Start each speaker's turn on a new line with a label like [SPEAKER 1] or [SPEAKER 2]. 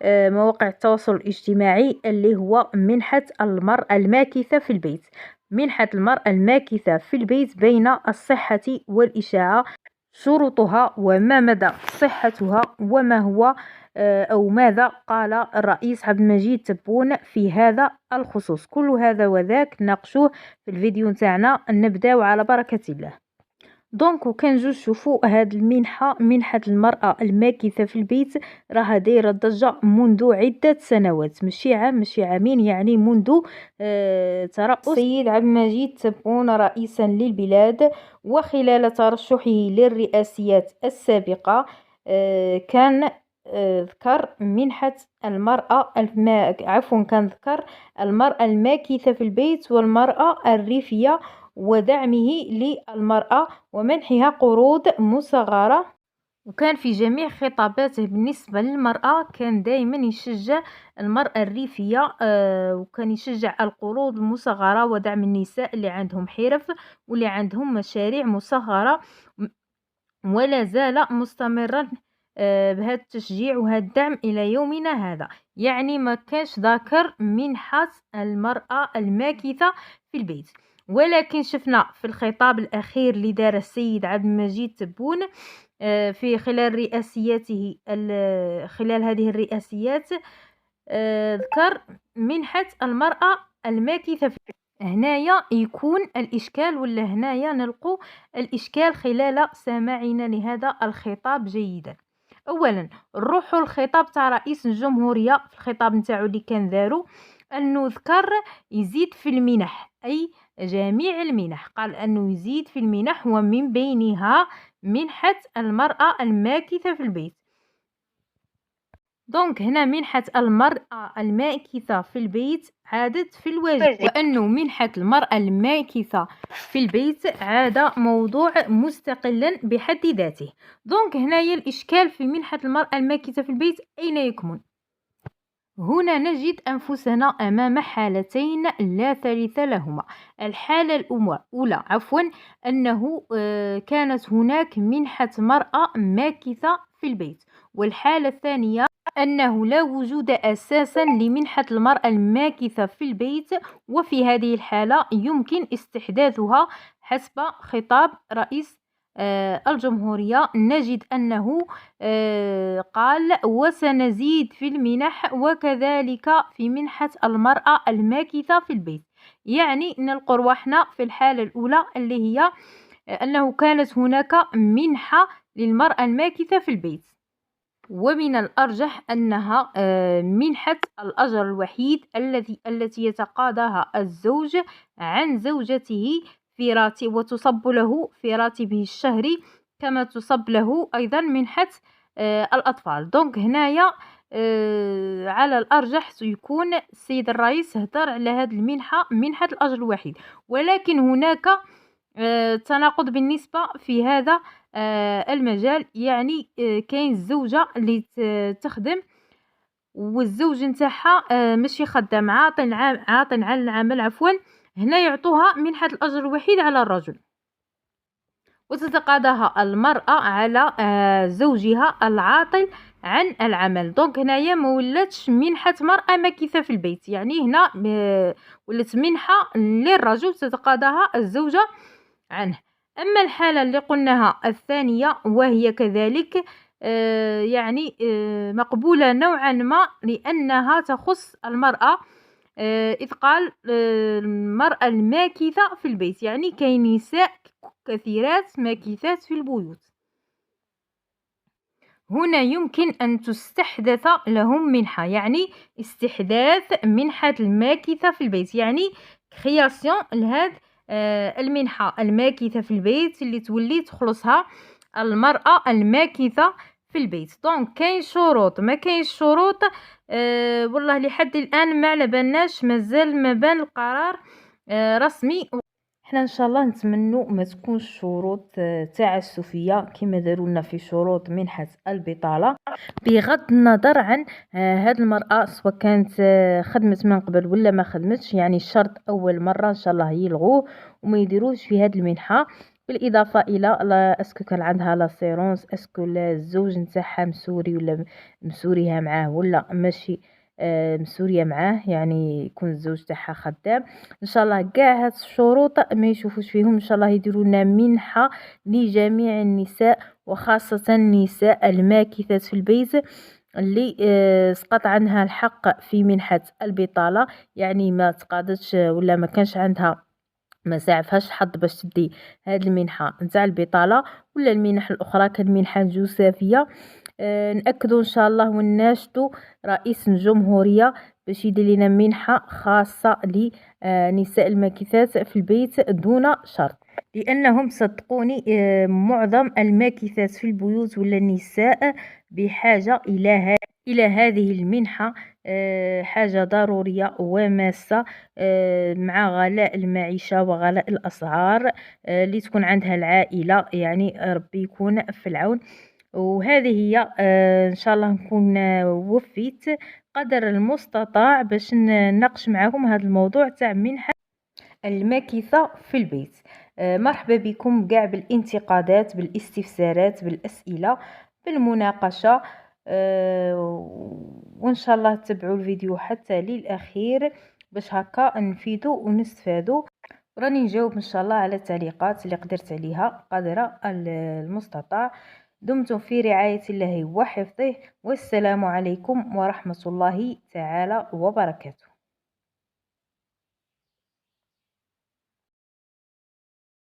[SPEAKER 1] مواقع التواصل الاجتماعي، اللي هو منحة المرأة الماكثة في البيت. منحة المرأة الماكثة في البيت بين الصحة والإشاعة، شروطها وما مدى صحتها، وما هو أو ماذا قال الرئيس عبد المجيد تبون في هذا الخصوص. كل هذا وذاك ناقشوه في الفيديو نتاعنا. نبداو على بركة الله. دونك وكنجو نشوفوا هاد المنحة، منحة المرأة الماكثة في البيت، راها دايرة ضجة منذ عدة سنوات، ماشي عام ماشي عامين، يعني منذ ترأس السيد عبد المجيد تبون رئيسا للبلاد. وخلال ترشحه للرئاسيات السابقة كان ذكر منحة المرأة كان ذكر المرأة الماكثة في البيت والمرأة الريفية، ودعمه للمرأة ومنحها قروض مصغرة. وكان في جميع خطاباته بالنسبة للمرأة كان دائما يشجع المرأة الريفية، وكان يشجع القروض المصغرة ودعم النساء اللي عندهم حرف واللي عندهم مشاريع مصغرة، ولا زال مستمرا بهذا التشجيع وهذا الدعم إلى يومنا هذا. يعني ما كانش ذاكر منحة المرأة الماكثة في البيت. ولكن شفنا في الخطاب الأخير اللي دار السيد عبد المجيد تبون في خلال رئاسياته، خلال هذه الرئاسيات ذكر منحة المرأة الماكثة في البيت. هنايا يكون الإشكال، ولا هنايا نلقو الإشكال خلال سماعنا لهذا الخطاب جيدا. أولا نروحوا الخطاب تاع رئيس الجمهورية، في الخطاب نتاعو اللي كان دارو أنه ذكر يزيد في المنح، أي جميع المنح، قال أنه يزيد في المنح ومن بينها منحة المرأة الماكثة في البيت. دونك هنا منحة المرأة الماكثة في البيت عادت في الواجب، وأنه منحة المرأة الماكثة في البيت عاد موضوع مستقلا بحد ذاته. دونك هنايا الإشكال في منحة المرأة الماكثة في البيت أين يكمن؟ هنا نجد أنفسنا أمام حالتين لا ثالث لهما. الحالة الأولى أنه كانت هناك منحة مرأة ماكثة في البيت، والحالة الثانية أنه لا وجود أساسا لمنحة المرأة الماكثة في البيت، وفي هذه الحالة يمكن استحداثها حسب خطاب رئيس الجمهورية. نجد أنه قال وسنزيد في المنح وكذلك في منحة المرأة الماكثة في البيت. يعني نلقى رواحنا في الحالة الأولى اللي هي أنه كانت هناك منحة للمرأة الماكثة في البيت، ومن الأرجح أنها منحة الأجر الوحيد التي يتقاضاها الزوج عن زوجته في راتب، وتصب له في راتبه الشهري، كما تصب له أيضا منحة الأطفال. دونك هنايا على الأرجح سيكون السيد الرئيس هدر على هذه المنحة، منحة الأجر الوحيد. ولكن هناك تناقض بالنسبة في هذا المجال. يعني كاين الزوجة اللي تخدم والزوج نتاعها ماشي خدام، عاطل على العمل هنا يعطوها منحة الأجر الوحيد على الرجل، وتتقاضاها المرأة على زوجها العاطل عن العمل. دونك هنايا ما ولاتش منحة مرأة ماكثة في البيت، يعني هنا ولات منحة للرجل تتقاضاها الزوجة عنه. أما الحالة اللي قلناها الثانية وهي كذلك يعني مقبولة نوعا ما، لأنها تخص المرأة، إذ قال المرأة الماكثة في البيت، يعني كاين نساء كثيرات ماكثات في البيوت. هنا يمكن أن تستحدث لهم منحة، يعني استحداث منحة الماكثة في البيت، يعني كرياسيون لهذا المنحة الماكثة في البيت اللي تولي تخلصها المرأة الماكثة في البيت. دونك كاين شروط، ما كاين شروط والله لحد الآن ما على بالناش، مازال ما بان القرار رسمي. احنا ان شاء الله نتمنوا ما تكونش شروط تعسفيه كما داروا لنا في شروط منحه البطاله، بغض النظر عن هاد المراه سواء كانت خدمت من قبل ولا ما خدمتش. يعني الشرط اول مره ان شاء الله يلغوه وما يديروش في هاد المنحه. بالاضافه الى لا اسكو كان عندها لاسيرونس، اسكو الزوج نتاعها مسوري ولا مسوريها معاه ولا ماشي مسوريه معاه، يعني يكون الزوج تاعها خدام. ان شاء الله كاع هاد الشروط ما يشوفوش فيهم، ان شاء الله يديروا لنا منحه لجميع النساء، وخاصه النساء الماكثات في البيت اللي سقط عنها الحق في منحة البطالة، يعني ما تقادتش ولا ما كانش عندها، ما ساعفهاش الحظ باش تدي هاد المنحة نتاع البطالة ولا المنح الأخرى كالمنحة الجوسافية. نأكدوا إن شاء الله وناشدوا رئيس الجمهورية باش يدير لنا منحة خاصة لنساء الماكثات في البيت دون شرط، لأنهم صدقوني معظم الماكثات في البيوت ولا النساء بحاجة إلى هذه المنحة، حاجة ضرورية وماسة مع غلاء المعيشة وغلاء الأسعار اللي تكون عندها العائلة، يعني ربي يكون في العون. وهذه هي إن شاء الله نكون وفيت قدر المستطاع باش نناقش معكم هذا الموضوع تاع منحة الماكثة في البيت. مرحبا بكم كاع بالانتقادات، بالاستفسارات، بالأسئلة، بالمناقشة. وإن شاء الله تتبعوا الفيديو حتى للأخير باش هكا نفيدوا ونستفادوا. راني نجاوب إن شاء الله على التعليقات اللي قدرت عليها قدر المستطاع. دمتم في رعاية الله وحفظه، والسلام عليكم ورحمة الله تعالى وبركاته.